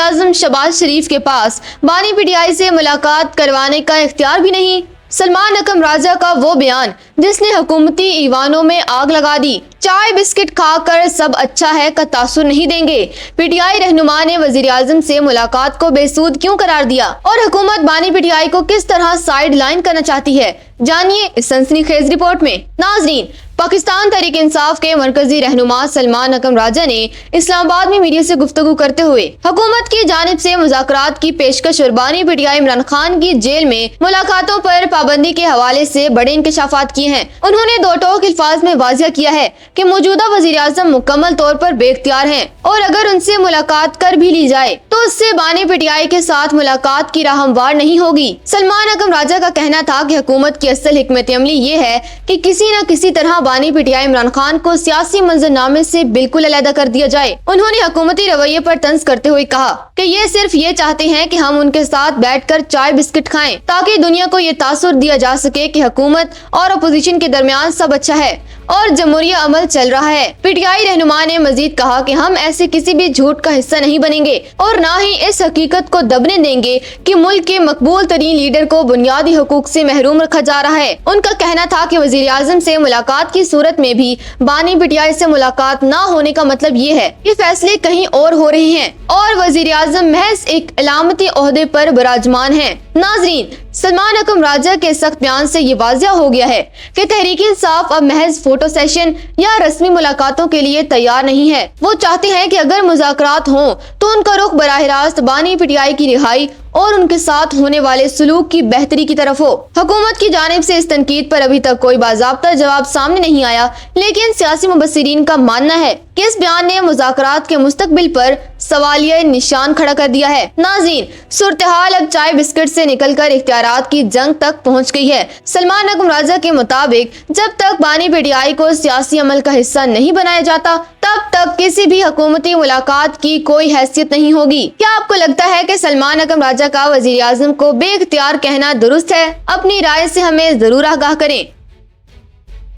आजम शहबाज शरीफ के पास बानी पीटीआई से मुलाकात करवाने का इख्तियार भी नहीं। सलमान अकरम राजा का वो बयान जिसने हुकूमती ईवानों में आग लगा दी। चाय बिस्किट खाकर सब अच्छा है का तासुर नहीं देंगे। पीटीआई रहनुमा ने वजीर आजम से मुलाकात को बेसूद क्यों करार दिया और हुकूमत बानी पीटीआई को किस तरह साइड लाइन करना चाहती है, जानिए इस सनसनीखेज रिपोर्ट में। नाजरीन, पाकिस्तान तहरीक इंसाफ के मरकजी रहनुमा सलमान अकरम राजा ने इस्लामाबाद में मीडिया से गुफ्तगू करते हुए हुकूमत की जानिब से मुज़ाकरात की पेशकश और बानी पीटीआई इमरान खान की जेल में मुलाकातों पर पाबंदी के हवाले से बड़े इंकशाफात किए हैं। उन्होंने दो टोक अल्फाज में वाज़िह किया है कि मौजूदा वज़ीर आज़म मुकम्मल तौर पर बेख्तियार हैं और अगर उनसे मुलाकात कर भी ली जाए तो उससे बानी पीटीआई के साथ मुलाकात की राह हमवार नहीं होगी। सलमान अकरम राजा का कहना था कि हुकूमत की असल हिकमत अमली ये है कि किसी न किसी तरह बानी पीटीआई इमरान खान को सियासी मंजरनामे से बिल्कुल अलग कर दिया जाए। उन्होंने हुकूमती रवैये पर तंज करते हुए कहा कि ये सिर्फ ये चाहते हैं कि हम उनके साथ बैठकर चाय बिस्किट खाएं ताकि दुनिया को ये तासुर दिया जा सके कि हुकूमत और अपोजिशन के दरमियान सब अच्छा है और जमहूरिया अमल चल रहा है। पीटीआई रहनुमा ने मजीद कहा कि हम ऐसे किसी भी झूठ का हिस्सा नहीं बनेंगे और न ही इस हकीकत को दबने देंगे कि मुल्क के मकबूल तरीन लीडर को बुनियादी हुकूक से महरूम रखा जा रहा है। उनका कहना था कि वजीर आजम से मुलाकात की सूरत में भी बानी पीटीआई से मुलाकात न होने का मतलब ये है कि फैसले कहीं और हो रहे हैं और वजीर आजम महज एक अलामती ओहदे पर विराजमान है। नाजरीन, सलमान अकरम राजा के सख्त बयान से ये वाज़िह हो गया है कि तहरीक इंसाफ अब महज फोटो सेशन या रस्मी मुलाकातों के लिए तैयार नहीं है। वो चाहते हैं कि अगर मुज़ाकरात हों तो उनका रुख बराह रास्त बानी पीटीआई की रिहाई और उनके साथ होने वाले सलूक की बेहतरी की तरफ हो। हुकूमत की जानिब से इस तनकीद पर अभी तक कोई बाज़ाब्ता जवाब सामने नहीं आया, लेकिन सियासी मुबस्सिरीन का मानना है कि इस बयान ने मुज़ाकरात के मुस्तकबिल पर सवालिया निशान खड़ा कर दिया है। नाज़रीन, सूरत-ए-हाल अब चाय बिस्किट से निकलकर इख्तियारात की जंग तक पहुंच गई है। सलमान अकरम राजा के मुताबिक जब तक बानी पीटीआई को सियासी अमल का हिस्सा नहीं बनाया जाता तब तक किसी भी हुकूमती मुलाकात की कोई हैसियत नहीं होगी। क्या आपको लगता है कि सलमान अकरम राजा का वजीर आजम को बेइख्तियार कहना दुरुस्त है? अपनी राय से हमें जरूर आगाह करें।